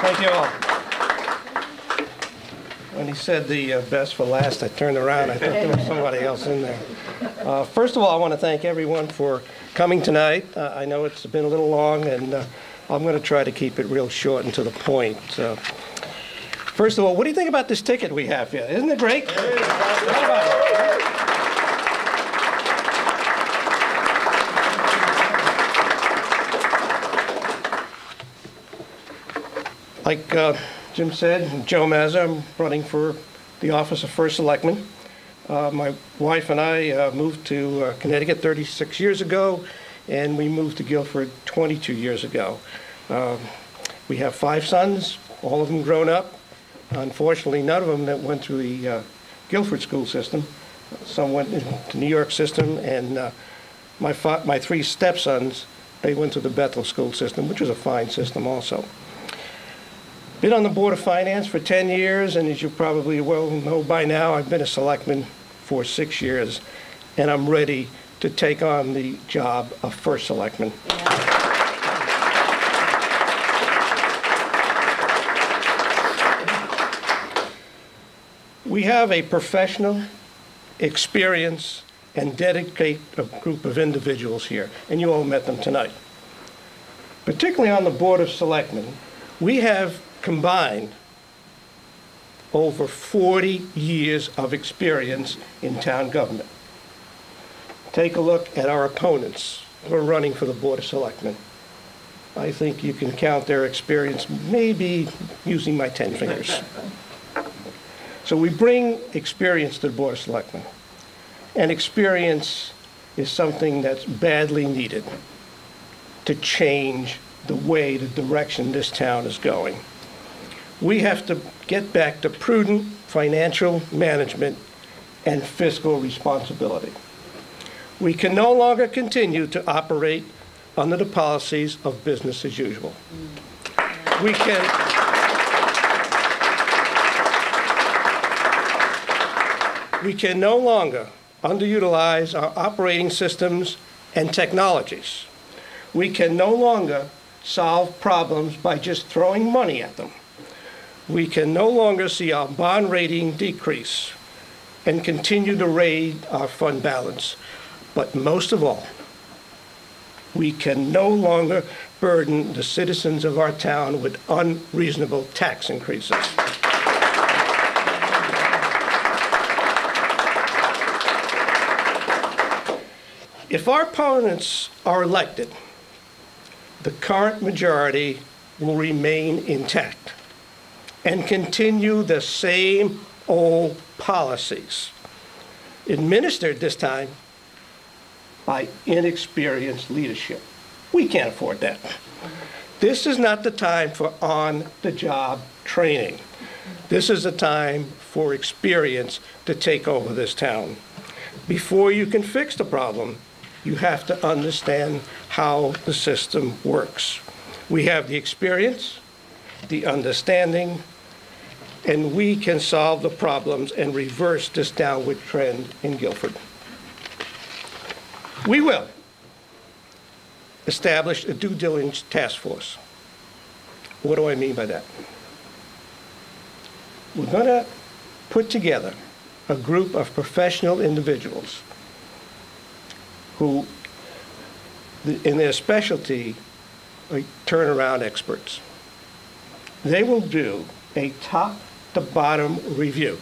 Thank you all. When he said the best for last, I turned around. I thought there was somebody else in there. First of all, I want to thank everyone for coming tonight. I know it's been a little long, and I'm going to try to keep it real short and to the point. First of all, what do you think about this ticket we have here? Isn't it great? Like Jim said, Joe Mazza, I'm running for the office of First Selectman. My wife and I moved to Connecticut 36 years ago, and we moved to Guilford 22 years ago. We have 5 sons, all of them grown up. Unfortunately, none of them that went through the Guilford school system. Some went to New York system, and my 3 stepsons, they went to the Bethel school system, which was a fine system also. Been on the Board of Finance for 10 years, and as you probably well know by now, I've been a selectman for 6 years, and I'm ready to take on the job of First Selectman. We have a professional, experienced, and dedicated group of individuals here, and you all met them tonight. Particularly on the Board of Selectmen, we have combined over 40 years of experience in town government. Take a look at our opponents who are running for the Board of Selectmen. I think you can count their experience maybe using my 10 fingers. So we bring experience to the Board of Selectmen, and experience is something that's badly needed to change the way, the direction this town is going. We have to get back to prudent financial management and fiscal responsibility. We can no longer continue to operate under the policies of business as usual. We can no longer underutilize our operating systems and technologies. We can no longer solve problems by just throwing money at them. We can no longer see our bond rating decrease and continue to raid our fund balance. But most of all, we can no longer burden the citizens of our town with unreasonable tax increases. If our opponents are elected, the current majority will remain intact and continue the same old policies, administered this time by inexperienced leadership. We can't afford that. This is not the time for on-the-job training. This is the time for experience to take over this town. Before you can fix the problem, you have to understand how the system works. We have the experience, the understanding, and we can solve the problems and reverse this downward trend in Guilford. We will establish a due diligence task force. What do I mean by that? We're going to put together a group of professional individuals who, in their specialty, are turnaround experts. They will do a top-to-bottom review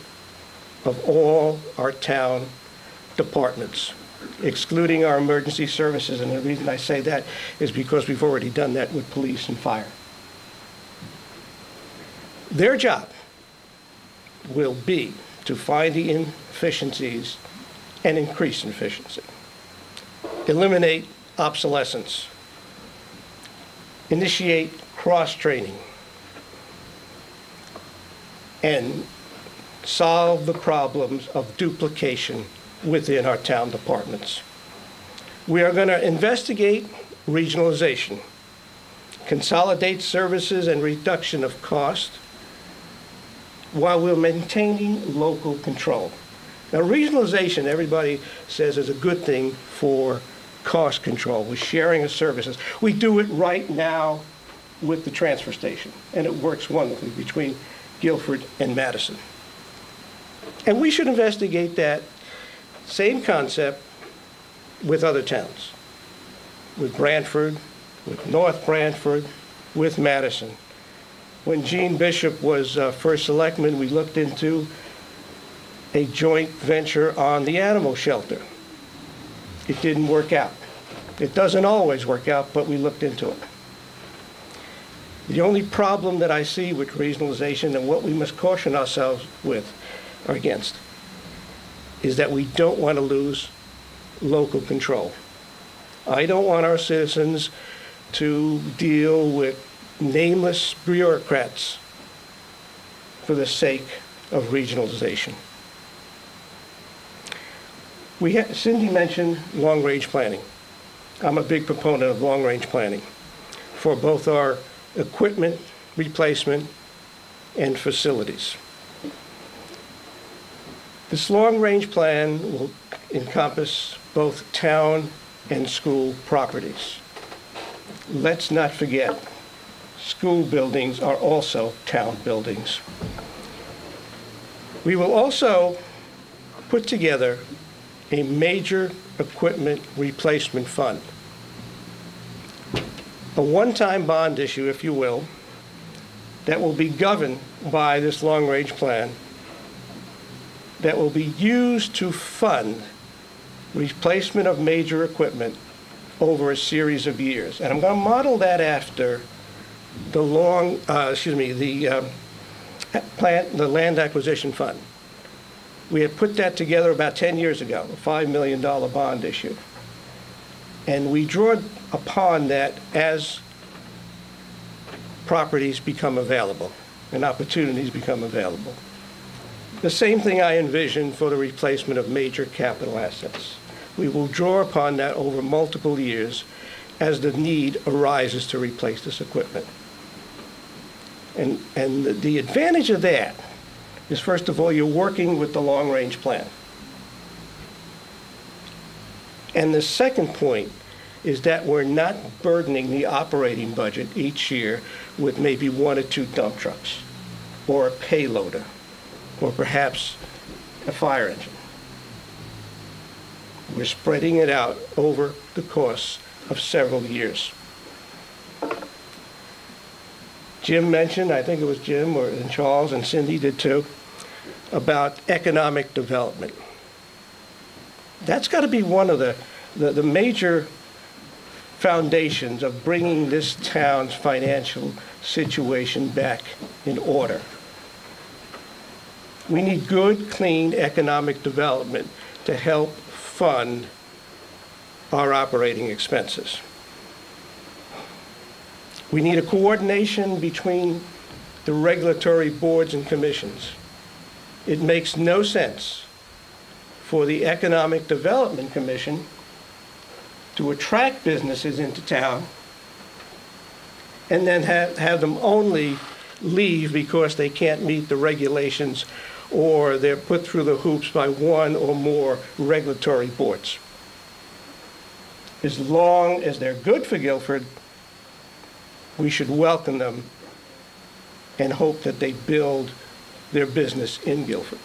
of all our town departments, excluding our emergency services. And the reason I say that is because we've already done that with police and fire. Their job will be to find the inefficiencies and increase efficiency, eliminate obsolescence, initiate cross-training, and solve the problems of duplication within our town departments. We are going to investigate regionalization, consolidate services and reduction of cost, while we're maintaining local control. Now, regionalization, everybody says, is a good thing for cost control. We're sharing of services. We do it right now with the transfer station, and it works wonderfully between Guilford and Madison. And we should investigate that same concept with other towns, with Brantford, with North Brantford, with Madison. When Gene Bishop was first selectman, we looked into a joint venture on the animal shelter. It didn't work out. It doesn't always work out, but we looked into it. The only problem that I see with regionalization, and what we must caution ourselves with or against, is that we don't want to lose local control. I don't want our citizens to deal with nameless bureaucrats for the sake of regionalization. Cindy mentioned long-range planning. I'm a big proponent of long-range planning for both our equipment replacement and facilities. This long-range plan will encompass both town and school properties. Let's not forget, school buildings are also town buildings. We will also put together a major equipment replacement fund, a one-time bond issue, if you will, that will be governed by this long-range plan, that will be used to fund replacement of major equipment over a series of years. And I'm going to model that after the land acquisition fund. We had put that together about 10 years ago, a $5 million bond issue. And we draw upon that as properties become available and opportunities become available. The same thing I envision for the replacement of major capital assets. We will draw upon that over multiple years as the need arises to replace this equipment. And the advantage of that is, first of all, you're working with the long-range plan. And the second point is that we're not burdening the operating budget each year with maybe 1 or 2 dump trucks, or a payloader, or perhaps a fire engine. We're spreading it out over the course of several years. Jim mentioned, I think it was Jim and Charles and Cindy did too, about economic development. That's got to be one of the major foundations of bringing this town's financial situation back in order. We need good, clean economic development to help fund our operating expenses. We need a coordination between the regulatory boards and commissions. It makes no sense for the Economic Development Commission to attract businesses into town and then have them only leave because they can't meet the regulations or they're put through the hoops by 1 or more regulatory boards. As long as they're good for Guilford, we should welcome them and hope that they build their business in Guilford.